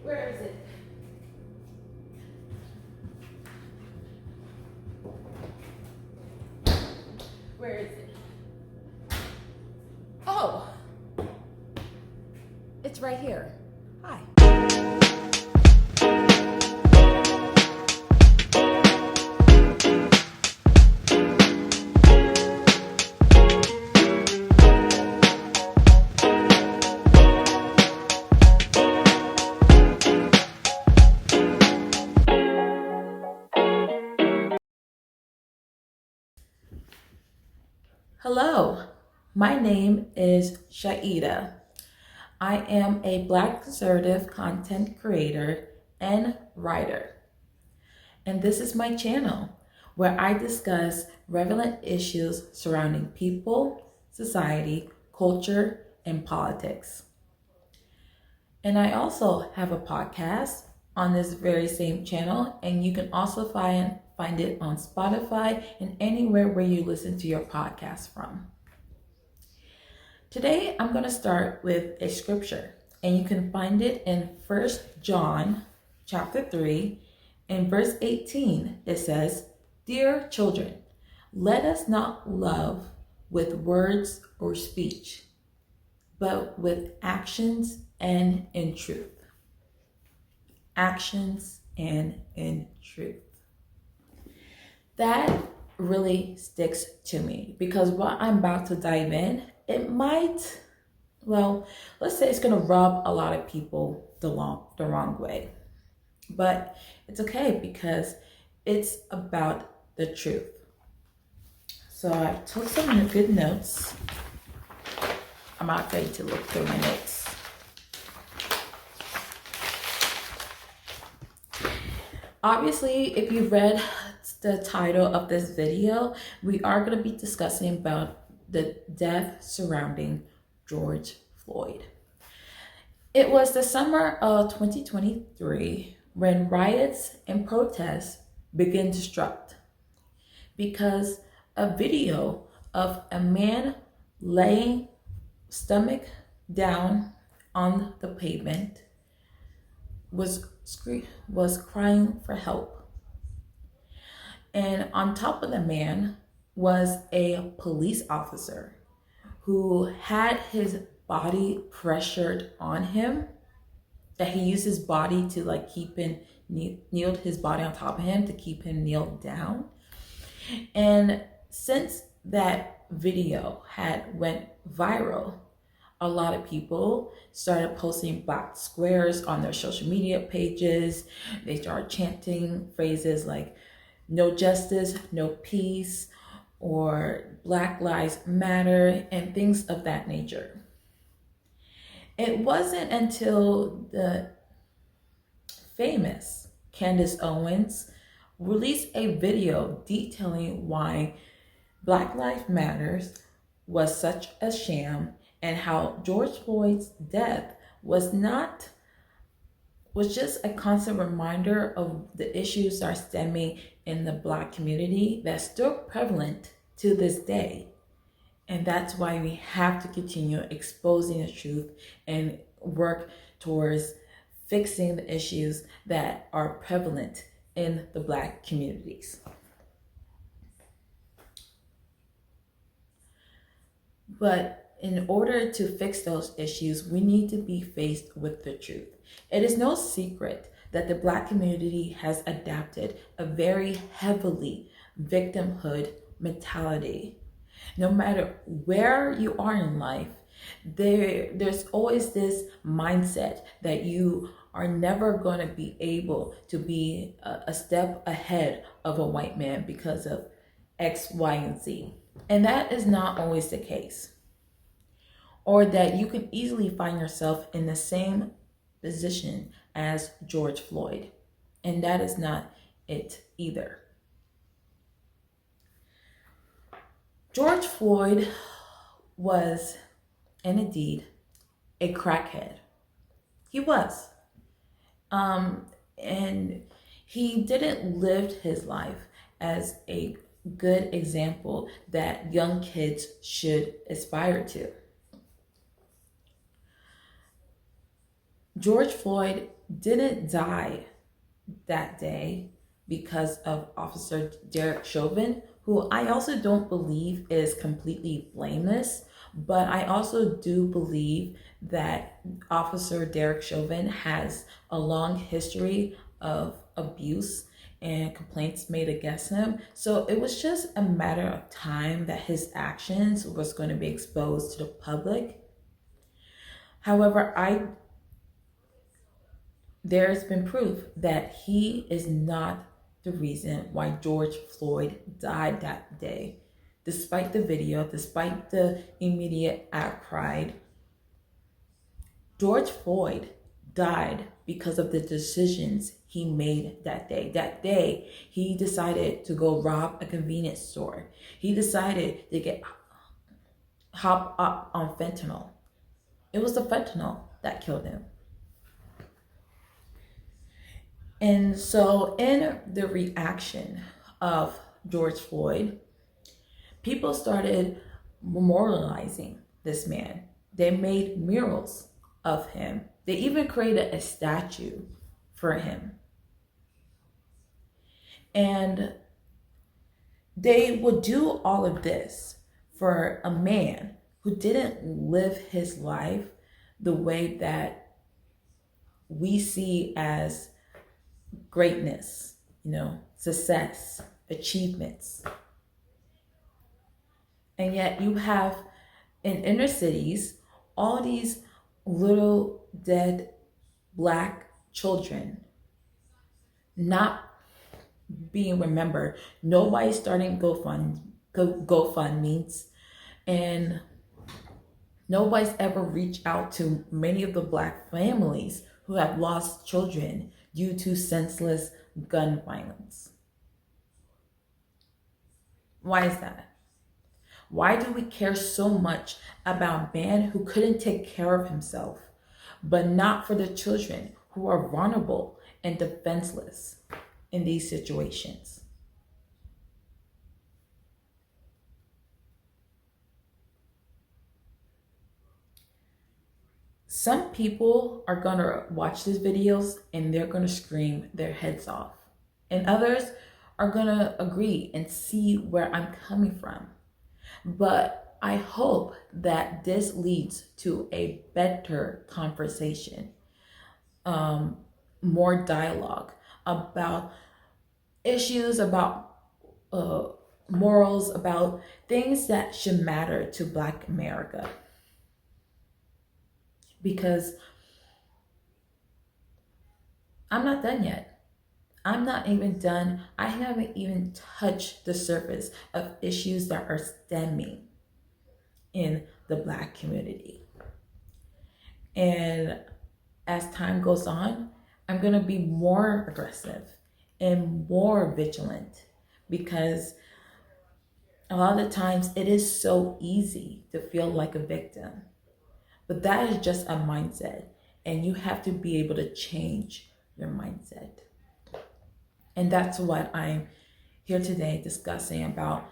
Where is it? Where is it? Oh, it's right here. Hi. Hello, my name is Chaida. I am a Black conservative content creator and writer. And this is my channel where I discuss relevant issues surrounding people, society, culture, and politics. And I also have a podcast on this very same channel, and you can also find it on Spotify and anywhere where you listen to your podcast from. Today, I'm going to start with a scripture, and you can find it in 1 John chapter 3, in verse 18. It says, "Dear children, let us not love with words or speech, but with actions and in truth." Actions and in truth. That really sticks to me because what I'm about to dive in, it might, let's say it's going to rub a lot of people the wrong way. But it's okay because it's about the truth. So I took some good notes. I'm not ready to look through my notes. Obviously, if you've read the title of this video, we are going to be discussing about the death surrounding George Floyd. It was the summer of 2023 when riots and protests began to strike because a video of a man laying stomach down on the pavement was crying for help. And on top of the man was a police officer who had his body pressured on him, that he used his body to keep him, kneeled his body on top of him to keep him kneeled down. And since that video had went viral, a lot of people started posting black squares on their social media pages. They started chanting phrases like "no justice, no peace," or "Black Lives Matter," and things of that nature. It wasn't until the famous Candace Owens released a video detailing why Black Lives Matters was such a sham and how George Floyd's death was just a constant reminder of the issues that are stemming in the Black community that's still prevalent to this day. And that's why we have to continue exposing the truth and work towards fixing the issues that are prevalent in the Black communities. But in order to fix those issues, we need to be faced with the truth. It is no secret that the Black community has adapted a very heavily victimhood mentality. No matter where you are in life, there's always this mindset that you are never going to be able to be a step ahead of a white man because of X, Y, and Z. And that is not always the case. Or that you can easily find yourself in the same position as George Floyd. And that is not it either. George Floyd was, and indeed, a crackhead. He was. And he didn't live his life as a good example that young kids should aspire to. George Floyd didn't die that day because of Officer Derek Chauvin, who I also don't believe is completely blameless, but I also do believe that Officer Derek Chauvin has a long history of abuse and complaints made against him. So it was just a matter of time that his actions was going to be exposed to the public. However, there's been proof that he is not the reason why George Floyd died that day. Despite the video, despite the immediate outcry, George Floyd died because of the decisions he made that day. That day, he decided to go rob a convenience store. He decided to get hop up on fentanyl. It was the fentanyl that killed him. And so in the reaction of George Floyd, people started memorializing this man. They made murals of him. They even created a statue for him. And they would do all of this for a man who didn't live his life the way that we see as greatness, success, achievements. And yet you have in inner cities all these little dead Black children not being remembered. Nobody's starting GoFundMes, and nobody's ever reached out to many of the Black families who have lost children due to senseless gun violence. Why is that? Why do we care so much about a man who couldn't take care of himself, but not for the children who are vulnerable and defenseless in these situations? Some people are gonna watch these videos and they're gonna scream their heads off. And others are gonna agree and see where I'm coming from. But I hope that this leads to a better conversation, more dialogue about issues, about morals, about things that should matter to Black America. Because I'm not done yet. I'm not even done. I haven't even touched the surface of issues that are stemming in the Black community. And as time goes on, I'm going to be more aggressive and more vigilant, because a lot of the times it is so easy to feel like a victim. But that is just a mindset, and you have to be able to change your mindset. And that's what I'm here today discussing about.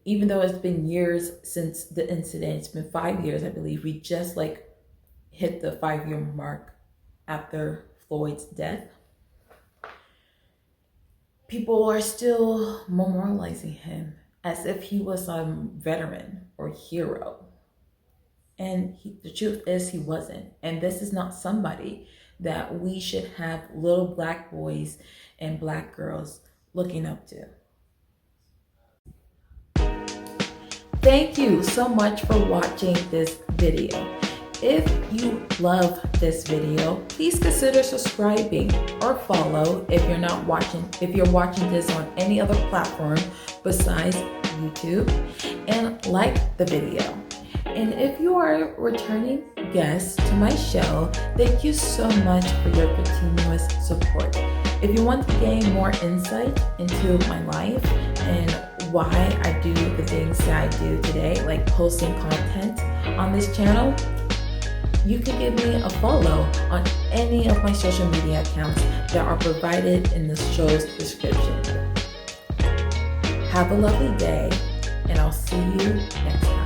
Even though it's been years since the incident, it's been 5 years, I believe. We just hit the 5-year mark after Floyd's death. People are still memorializing him as if he was a veteran or hero. And the truth is he wasn't. And this is not somebody that we should have little Black boys and Black girls looking up to. Thank you so much for watching this video. If you love this video, please consider subscribing or follow if you're watching this on any other platform besides YouTube, and like the video. And if you are a returning guest to my show, thank you so much for your continuous support. If you want to gain more insight into my life and why I do the things that I do today, like posting content on this channel, you can give me a follow on any of my social media accounts that are provided in the show's description. Have a lovely day, and I'll see you next time.